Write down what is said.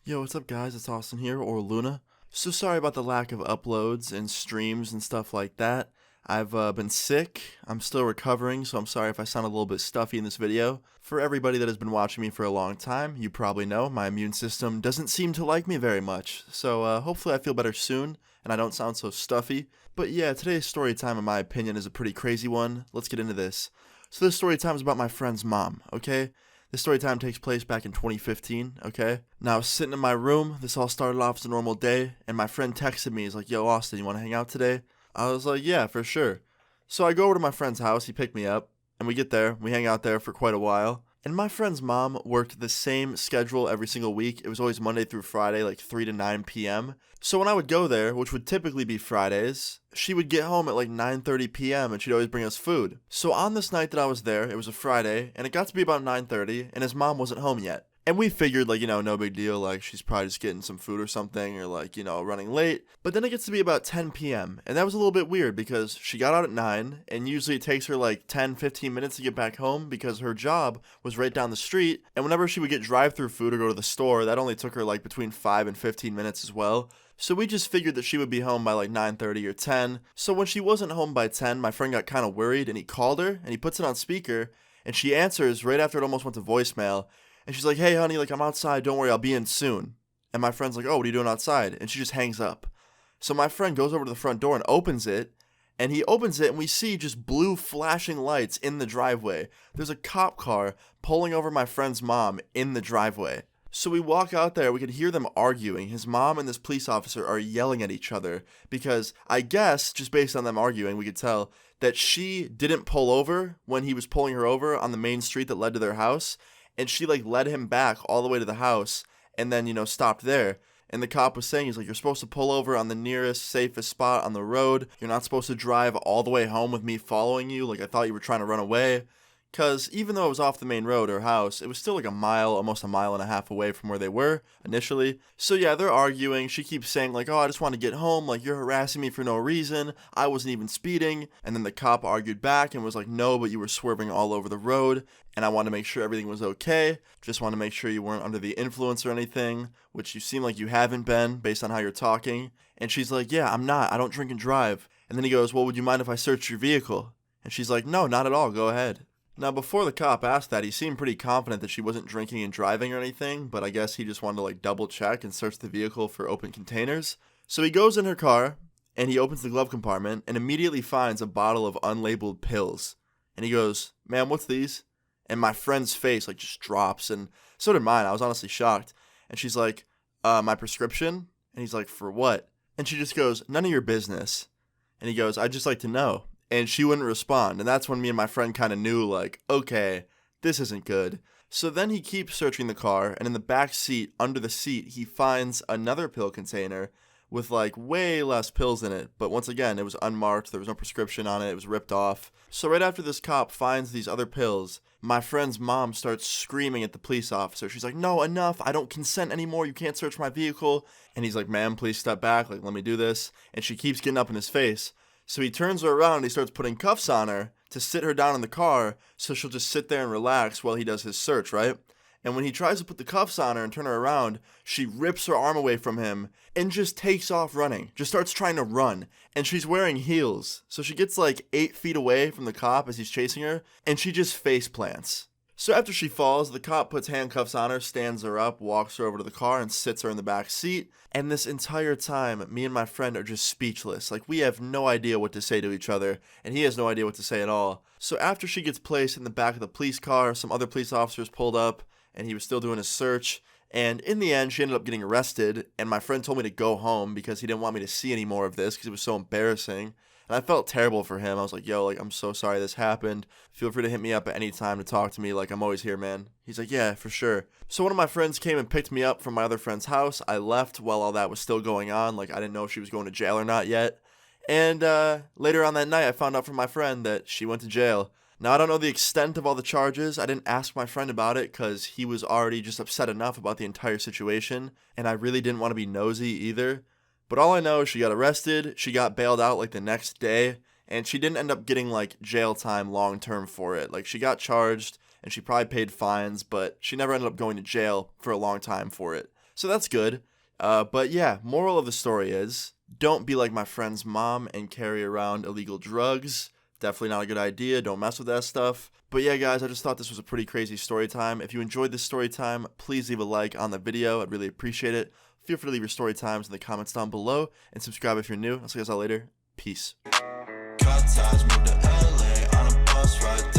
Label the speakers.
Speaker 1: Yo, what's up, guys? It's Austin here, or Luna. So sorry about the lack of uploads and streams and stuff like that. I've been sick. I'm still recovering, so I'm sorry if I sound a little bit stuffy in this video. For everybody that has been watching me for a long time, you probably know my immune system doesn't seem to like me very much. So hopefully I feel better soon and I don't sound so stuffy. But yeah, today's story time, in my opinion, is a pretty crazy one. Let's get into this. So this story time is about my friend's mom, okay? This story time takes place back in 2015, okay? Now, I was sitting in my room. This all started off as a normal day, and my friend texted me. He's like, yo, Austin, you want to hang out today? I was like, yeah, for sure. So I go over to my friend's house. He picked me up, and we get there. We hang out there for quite a while. And my friend's mom worked the same schedule every single week. It was always Monday through Friday, like 3 to 9 p.m. So when I would go there, which would typically be Fridays, she would get home at like 9:30 p.m. and she'd always bring us food. So on this night that I was there, it was a Friday, and it got to be about 9:30, and his mom wasn't home yet. And we figured, like, no big deal, like, she's probably just getting some food or something, or, like, running late. But then it gets to be about 10 p.m., and that was a little bit weird because she got out at 9, and usually it takes her, like, 10, 15 minutes to get back home because her job was right down the street. And whenever she would get drive-through food or go to the store, that only took her, like, between 5 and 15 minutes as well. So we just figured that she would be home by like 9:30 or 10. So when she wasn't home by 10, my friend got kind of worried and he called her and he puts it on speaker and she answers right after it almost went to voicemail. And she's like, hey, honey, like, I'm outside. Don't worry, I'll be in soon. And my friend's like, oh, what are you doing outside? And she just hangs up. So my friend goes over to the front door and opens it. And he opens it and we see just blue flashing lights in the driveway. There's a cop car pulling over my friend's mom in the driveway. So we walk out there, we could hear them arguing. His mom and this police officer are yelling at each other because I guess, just based on them arguing, we could tell that she didn't pull over when he was pulling her over on the main street that led to their house. And she like led him back all the way to the house and then, stopped there. And the cop was saying, he's like, you're supposed to pull over on the nearest, safest spot on the road. You're not supposed to drive all the way home with me following you. Like, I thought you were trying to run away. Because even though it was off the main road, her house, it was still like a mile, almost a mile and a half away from where they were initially. So yeah, they're arguing. She keeps saying like, oh, I just want to get home. Like, you're harassing me for no reason. I wasn't even speeding. And then the cop argued back and was like, no, but you were swerving all over the road. And I wanted to make sure everything was okay. Just want to make sure you weren't under the influence or anything, which you seem like you haven't been based on how you're talking. And she's like, yeah, I'm not. I don't drink and drive. And then he goes, well, would you mind if I searched your vehicle? And she's like, no, not at all. Go ahead. Now, before the cop asked that, he seemed pretty confident that she wasn't drinking and driving or anything, but I guess he just wanted to like double check and search the vehicle for open containers. So he goes in her car and he opens the glove compartment and immediately finds a bottle of unlabeled pills. And he goes, ma'am, what's these? And my friend's face like just drops, and so did mine. I was honestly shocked. And she's like, my prescription? And he's like, for what? And she just goes, none of your business. And he goes, I'd just like to know. And she wouldn't respond. And that's when me and my friend kind of knew, like, okay, this isn't good. So then he keeps searching the car, and in the back seat, under the seat, he finds another pill container with, like, way less pills in it. But once again, it was unmarked. There was no prescription on it. It was ripped off. So right after this cop finds these other pills, my friend's mom starts screaming at the police officer. She's like, no, enough. I don't consent anymore. You can't search my vehicle. And he's like, ma'am, please step back. Like, let me do this. And she keeps getting up in his face. So he turns her around and he starts putting cuffs on her to sit her down in the car so she'll just sit there and relax while he does his search, right? And when he tries to put the cuffs on her and turn her around, she rips her arm away from him and just takes off running, just starts trying to run. And she's wearing heels. So she gets like 8 feet away from the cop as he's chasing her, and she just face plants. So after she falls, the cop puts handcuffs on her, stands her up, walks her over to the car, and sits her in the back seat. And this entire time, me and my friend are just speechless. Like, we have no idea what to say to each other, and he has no idea what to say at all. So after she gets placed in the back of the police car, some other police officers pulled up, and he was still doing his search. And in the end, she ended up getting arrested, and my friend told me to go home because he didn't want me to see any more of this because it was so embarrassing. And I felt terrible for him. I was like, yo, like, I'm so sorry this happened. Feel free to hit me up at any time to talk to me. Like, I'm always here, man. He's like, yeah, for sure. So one of my friends came and picked me up from my other friend's house. I left while all that was still going on. Like, I didn't know if she was going to jail or not yet. And later on that night, I found out from my friend that she went to jail. Now, I don't know the extent of all the charges. I didn't ask my friend about it because he was already just upset enough about the entire situation. And I really didn't want to be nosy either. But all I know is she got arrested, she got bailed out like the next day, and she didn't end up getting like jail time long term for it. Like, she got charged and she probably paid fines, but she never ended up going to jail for a long time for it. So that's good. But yeah, moral of the story is don't be like my friend's mom and carry around illegal drugs. Definitely not a good idea. Don't mess with that stuff. But yeah, guys, I just thought this was a pretty crazy story time. If you enjoyed this story time, please leave a like on the video. I'd really appreciate it. Feel free to leave your story times in the comments down below and subscribe if you're new. I'll see you guys all later. Peace. Cut ties, move to LA on a bus ride.